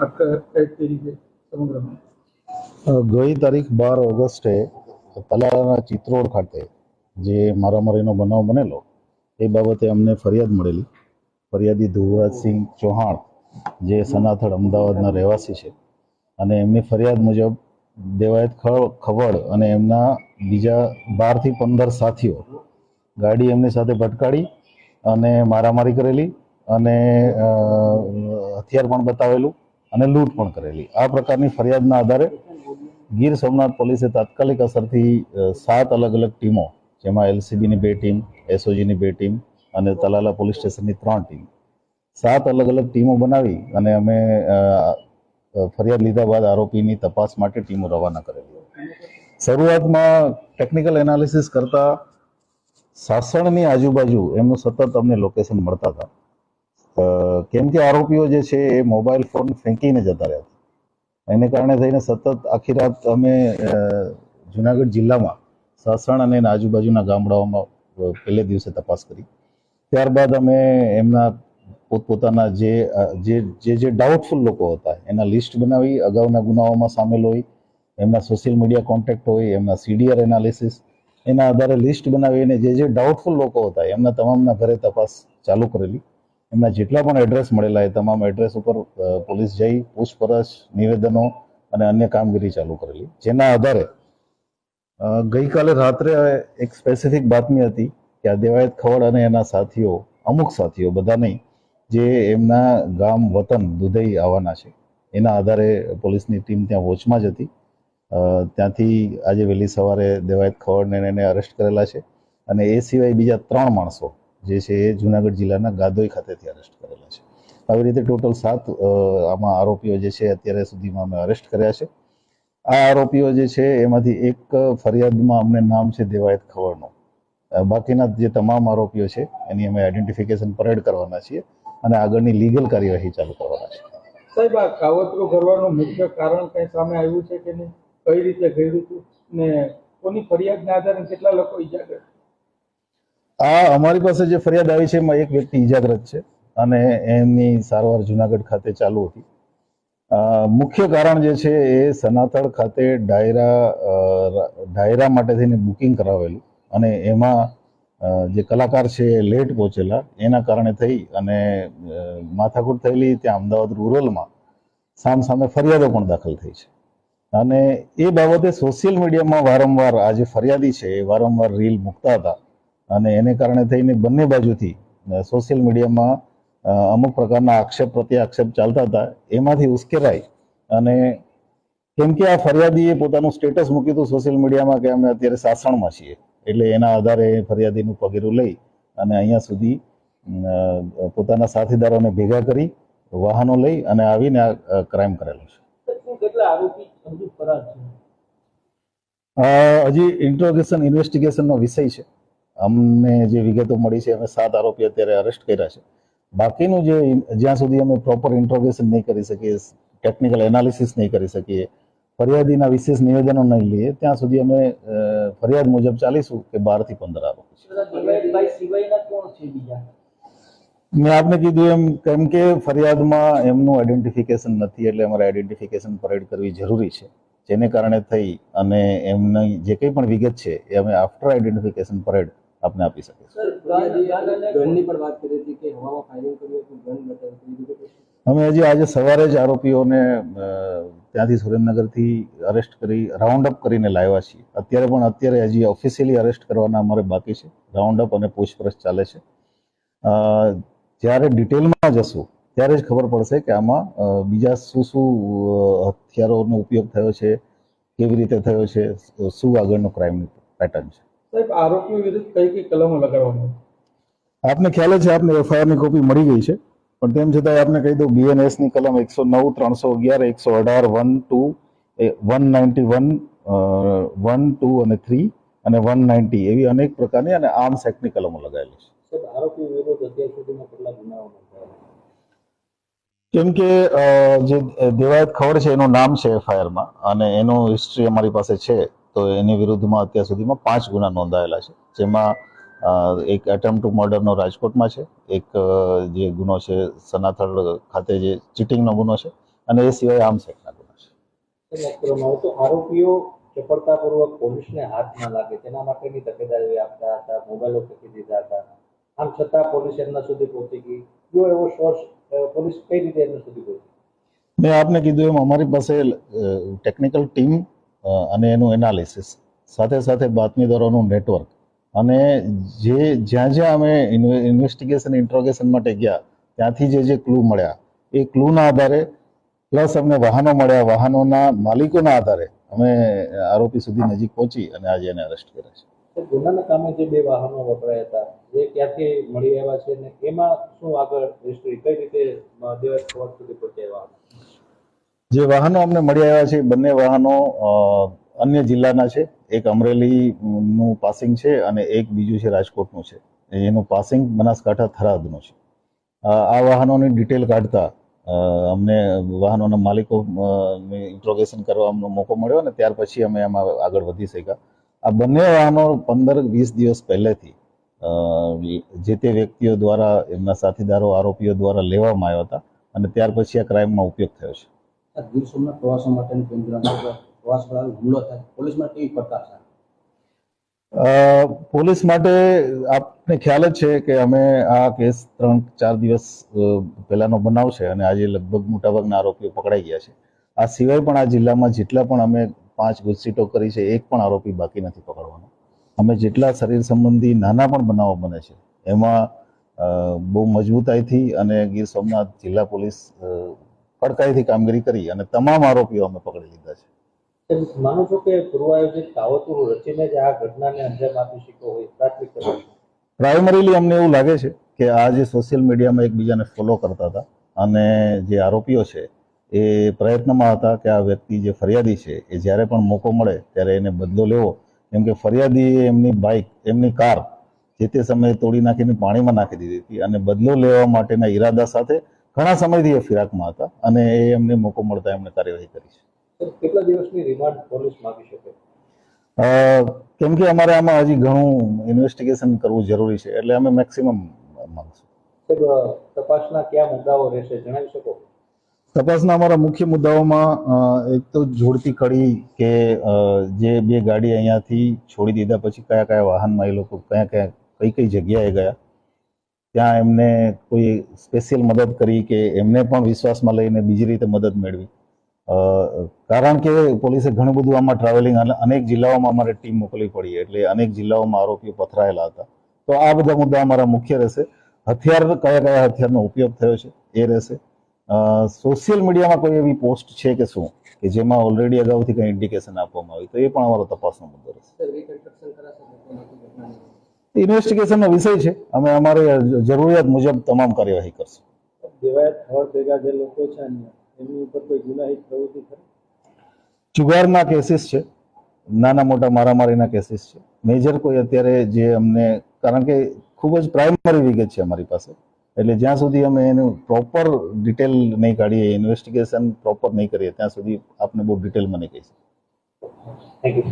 અટકાયત કરી છે સમગ્રમાં? ગઈ તારીખ 12 ઓગસ્ટે તલાલાના ચિત્રોડ ખાતે જે મારામારીનો બનાવ બનેલો એ બાબતે અમને ફરિયાદ મળેલી. ફરિયાદી ધ્રુવરાજસિંહ ચૌહાણ જે સનાથડ અમદાવાદના રહેવાસી છે અને એમની ફરિયાદ મુજબ દેવાયત ખવડ અને એમના બીજા 12 થી 15 સાથીઓ ગાડી એમની સાથે ભટકાડી અને મારામારી કરેલી અને હથિયાર પણ બતાવેલું અને લૂંટ પણ કરેલી. આ પ્રકારની ફરિયાદના આધારે ગીર સોમનાથ પોલીસે તાત્કાલિક અસરથી 7 અલગ અલગ ટીમો, જેમાં એલસીબીની 2 ટીમ, એસઓજીની 2 ટીમ અને તલાલા પોલીસ સ્ટેશનની 3 ટીમ, 7 અલગ અલગ ટીમો બનાવી અને અમે ફરિયાદ લીધા બાદ આરોપીની તપાસ માટે ટીમો રવાના કરેલી. શરૂઆતમાં ટેકનિકલ એનાલિસિસ કરતા સાસણની આજુબાજુ એમનું સતત અમને લોકેશન મળતા હતા, કેમ કે આરોપીઓ જે છે એ મોબાઈલ ફોન ફેંકીને જતા રહ્યા હતા. એને કારણે થઈને સતત આખી રાત અમે જુનાગઢ જિલ્લામાં સાસણ અને આજુબાજુના ગામડાઓમાં પહેલે દિવસે તપાસ કરી. ત્યારબાદ અમે એમના પોતપોતાના જે ડાઉટફુલ લોકો હતા એના લિસ્ટ બનાવી, અગાઉના ગુનાઓમાં સામેલ હોય, એમના સોશિયલ મીડિયા કોન્ટેક્ટ હોય, એમના સીડીઆર એનાલિસિસ, એના આધારે લિસ્ટ બનાવીને જે ડાઉટફુલ લોકો હતા એમના તમામના ઘરે તપાસ ચાલુ કરેલી. એમના જેટલા પણ એડ્રેસ મળેલા એ તમામ એડ્રેસ ઉપર પોલીસ જઈ પૂછપરછ, નિવેદનો અને અન્ય કામગીરી ચાલુ કરેલી. જેના આધારે ગઈકાલે રાત્રે એક સ્પેસિફિક બાતમી હતી કે આ દેવાયત ખવડ અને એના સાથીઓ, અમુક સાથીઓ, બધા નહીં, જે એમના ગામ વતન દુધઈ આવવાના છે. એના આધારે પોલીસની ટીમ ત્યાં વોચમાં જ હતી. ત્યાંથી આજે વહેલી સવારે દેવાયત ખવડને એને અરેસ્ટ કરેલા છે અને એ સિવાય બીજા 3 માણસો જે છે એ જુનાગઢ જિલ્લાના ગાદોઈ ખાતેથી અરેસ્ટ કરેલા છે. આવી રીતે ટોટલ 7 આમાં આરોપીઓ જે છે અત્યારે સુધીમાં અમે અરેસ્ટ કર્યા છે. આ આરોપીઓ જે છે એમાંથી એક ફરિયાદમાં અમને નામ છે દેવાયત ખવડનું. બાકીના જે તમામ આરોપીઓ છે એની અમે આઈડેન્ટિફિકેશન પરેડ કરવાના છીએ અને આગળની લીગલ કાર્યવાહી ચાલુ કરવાના છે. સાહેબ, આ કાવતરું કરવાનું મુખ્ય કારણ કંઈ સામે આવ્યું છે કે નહીં? કઈ રીતે કર્યું હતું ને કોની ફરિયાદના આધારે કેટલા લોકો ઈજાગ્રસ્ત? અમારી પાસે જે ફરિયાદ આવી છે એમાં એક વ્યક્તિ ઈજાગ્રસ્ત છે અને એમની સારવાર જુનાગઢ ખાતે ચાલુ હતી. મુખ્ય કારણ જે છે એ સનાથડ ખાતે ડાયરા માટે થઈને બુકિંગ કરાવેલું અને એમાં જે કલાકાર છે એ લેટ પહોંચેલા, એના કારણે થઈ અને માથાકૂટ થયેલી. ત્યાં અમદાવાદ રૂરલમાં સામે ફરિયાદો પણ દાખલ થઈ છે અને એ બાબતે સોશિયલ મીડિયામાં વારંવાર આ જે ફરિયાદી છે એ વારંવાર રીલ મૂકતા હતા અને એને કારણે થઈને બંને બાજુથી સોશિયલ મીડિયામાં અમુક પ્રકારના આક્ષેપ પ્રત્યે આક્ષેપ ચાલતા હતા. એમાંથી ઉશ્કેરાઈ અને કેમ કે આ ફરિયાદીએ પોતાનું સ્ટેટસ મૂક્યું હતું સોશિયલ મીડિયામાં કે અમે અત્યારે સાસણમાં છીએ, એટલે એના આધારે ફરિયાદીનું પગેરું લઈ અને અહીંયા સુધી પોતાના સાથીદારોને ભેગા કરી વાહનો લઈ અને આવીને આ ક્રાઇમ કરેલો છે. હજી ઇન્ટ્રોગેશન ઇન્વેસ્ટિગેશનનો વિષય છે. અમને જે વિગતો મળી છે અમે 7 આરોપી અત્યારે અરેસ્ટ કર્યા છે. બાકીનું જે જ્યાં સુધી અમે પ્રોપર ઇન્ટ્રોગેશન નહીં કરી શકીએ, ટેકનિકલ એનાલિસિસ નહીં કરી શકીએ, ફરિયાદીના વિશેષ નિવેદનો નહીં લઈએ, ત્યાં સુધી અમે ફરિયાદ મુજબ ચાલીશું કે 12 થી 15 આરોપી છે. મેં આપને કીધું એમ, કેમ કે ફરિયાદમાં એમનું આઈડેન્ટિફિકેશન નથી એટલે અમારે આઈડેન્ટિફિકેશન પરેડ કરવી જરૂરી છે. જેને કારણે થઈ અને એમની જે કંઈ પણ વિગત છે એ અમે આફ્ટર આઈડેન્ટિફિકેશન પરેડ આપને આપી શકીએ. અમે હજી આજે સવારે જ આરોપીઓને ત્યાંથી સુરેન્દ્રનગરથી અરેસ્ટ કરી રાઉન્ડ અપ કરીને લાવ્યા છીએ. અત્યારે હજી ઓફિશિયલી અરેસ્ટ કરવાના અમારે બાકી છે. રાઉન્ડ અપ અને પૂછપરછ ચાલે છે. જ્યારે ડિટેલમાં જશું ત્યારે જ ખબર પડશે કે આમાં બીજા શું હથિયારોનો ઉપયોગ થયો છે, કેવી રીતે થયો છે, શું આગળનો ક્રાઇમની પેટર્ન છે. સાહેબ, આરોપીઓ વિરુદ્ધ કઈ કલમો લગાડવામાં? આપને ખ્યાલ છે, આપને એફઆઈઆરની કોપી મળી ગઈ છે, પણ તેમ છતાં આપને કહી દઉં, બીએનએસની કલમ 109, 311, 118, 191, 1, 2 અને 3 અને 190 એવી અનેક પ્રકારની અને આર્મ્સ એક્ટની કલમો લગાવેલી છે. કેમ કે જે દેવાયત ખવડ છે એનું નામ છે એફઆઈઆરમાં અને એનું હિસ્ટ્રી અમારી પાસે છે, તો એની વિરુદ્ધમાં અત્યાર સુધીમાં 5 ગુના નોંધાયેલા છે. જેમાં એક એટેમ્પ્ટ ટુ મર્ડરનો રાજકોટમાં છે, એક જે ગુનો છે સનાથડ ખાતે જે ચીટિંગનો ગુનો છે, અને એ સિવાય આર્મ્સ એક્ટના ગુના છે. વાત કરવામાં આવે તો આરોપીઓ ચપળતાપૂર્વક પોલીસને હાથ ના લાગે તેના માટેની તકેદારી આપતા હતા, મોબાઈલો ફેંકી દીધા હતા. આમ છતાં પોલીસ એમના સુધી પહોંચી ગઈ. જો એવો સોર્સ પોલીસ કઈ રીતે એમના સુધી પહોંચી? મેં આપને કીધું એમ અમારી પાસે ટેકનિકલ ટીમ અને એનું એનાલિસિસ સાથે સાથે બાતમીદારોનું નેટવર્ક અને જ્યાં જ્યાં અમે ઇન્વેસ્ટિગેશન ઇન્ટ્રોગેશન માટે ગયા ત્યાંથી જે ક્લુ મળ્યા એ ક્લુના આધારે પ્લસ અમને વાહનો મળ્યા, વાહનોના માલિકોના આધારે અમે આરોપી સુધી નજીક પહોંચી અને આજે એને અરેસ્ટ કર્યા છે. ગુનાના કામે જે 2 વાહનો વપરાયા હતા એ ક્યાંથી મળી આવ્યા છે ને એમાં શું આગળ હિસ્ટ્રી કઈ રીતે દેવાય ખબર સુધી પહોંચ્યા? જે વાહનો અમને મળી આવ્યા છે બંને વાહનો અન્ય જિલ્લાના છે. એક અમરેલીનું પાસિંગ છે અને એક બીજું છે રાજકોટનું છે. એનું પાસિંગ બનાસકાંઠા થરાદનું છે. આ વાહનોની ડિટેલ કાઢતા અમને વાહનોના માલિકો ઇન્ટ્રોગેશન કરવાનો મોકો મળ્યો અને ત્યાર પછી અમે આમાં આગળ વધી શક્યા. આ બંને વાહનો 15-20 દિવસ પહેલેથી જે તે વ્યક્તિઓ દ્વારા એમના સાથીદારો આરોપીઓ દ્વારા લેવામાં આવ્યા હતા અને ત્યાર પછી આ ક્રાઇમમાં ઉપયોગ થયો છે. ગીર સોમનાથ પ્રવાસન માટેનું કેન્દ્ર પ્રવાસ પર હુમલો થાય પોલીસ માટે કેવી પડકાર છે? પોલીસ માટે આપને ખ્યાલ જ છે કે અમે આ કેસ 3-4 દિવસ પહેલાનો બનાવ છે અને આજે લગભગ મોટાભાગના આરોપીઓ પકડાઈ ગયા છે. આ સિવાય પણ આ જિલ્લામાં જેટલા પણ અમે 5 ગુજસીટો કરી છે એક પણ આરોપી બાકી નથી પકડવાનો. અમે જેટલા શરીર સંબંધી નાના પણ બનાવો બને છે એમાં બહુ મજબૂતાઈથી અને ગીર સોમનાથ જિલ્લા પોલીસ કડકાઈથી કામગીરી કરી અને તમામ આરોપીઓ અમે પકડી લીધા છે. માનો છો કે પૂર્વ આયોજિત કાવતરું રચીને જ આ ઘટનાને અંજામ આપી શક્યો હોય? પ્રાથમિક તપાસ પ્રાઇમરીલી અમને એવું લાગે છે કે આ જે સોશિયલ મીડિયામાં એકબીજાને ફોલો કરતા હતા અને જે આરોપીઓ છે એ પ્રયત્નમાં હતા કે આ વ્યક્તિ જે ફરિયાદી છે એ જ્યારે પણ મોકો મળે ત્યારે એને બદલો લેવો, કેમ કે ફરિયાદીએ એમની બાઇક, એમની કાર જે તે સમયે તોડી નાખીને પાણીમાં નાખી દીધી હતી અને બદલો લેવા માટેના ઈરાદા સાથે ઘણા સમયથી એ ફિરાકમાં હતા અને એ એમને મોકો મળતા એમને કાર્યવાહી કરી છે. કેટલા દિવસની રિમાન્ડ પોલીસ માંગી શકે? કેમ કે અમારે આમાં હજી ઘણું ઇન્વેસ્ટિગેશન કરવું જરૂરી છે એટલે અમે મેક્સિમમ માંગશું. તપાસના કયા મુદ્દાઓ રહેશે જણાવી શકો? તપાસના અમારા મુખ્ય મુદ્દાઓમાં એક તો જોડતી કડી કે જે 2 ગાડી અહીંયાથી છોડી દીધા પછી કયા કયા વાહનમાં એ લોકો કઈ કઈ જગ્યાએ ગયા, ત્યાં એમને કોઈ સ્પેશિયલ મદદ કરી કે એમને પણ વિશ્વાસમાં લઈને બીજી રીતે મદદ મેળવી. કારણ કે પોલીસે ઘણું બધું આમાં ટ્રાવેલિંગ અનેક જિલ્લાઓમાં અમારે ટીમ મોકલવી પડી એટલે અનેક જિલ્લાઓમાં આરોપીઓ પથરાયેલા હતા. તો આ બધા મુદ્દા અમારા મુખ્ય રહેશે. હથિયાર કયા હથિયારનો ઉપયોગ થયો છે એ રહેશે. સોશિયલ મીડિયામાં કોઈ એવી પોસ્ટ છે કે શું કે જેમાં ઓલરેડી અગાઉથી કંઈ ઇન્ડિકેશન આપવામાં આવી તો એ પણ અમારો તપાસનો મુદ્દો રહેશે. ઇન્વેસ્ટિગેશનનો વિષય છે, અમે અમારી જરૂરિયાત મુજબ તમામ કાર્યવાહી કરશું. દેવાયત હળ ભેગા જે લોકો છે એમની ઉપર કોઈ ગુનાહિત પ્રવૃત્તિ ખરી? જુગારના કેસીસ છે, નાના મોટા મારામારીના કેસીસ છે. મેજર કોઈ અત્યારે જે અમને, કારણ કે ખૂબ જ પ્રાઇમરી વિગત છે અમારી પાસે એટલે જ્યાં સુધી અમે એનું પ્રોપર ડિટેલ નહીં કાઢીએ, ઇન્વેસ્ટિગેશન પ્રોપર નહીં કરીએ ત્યાં સુધી આપને બહુ ડિટેલમાં નહીં કહી શકીએ. Thank you.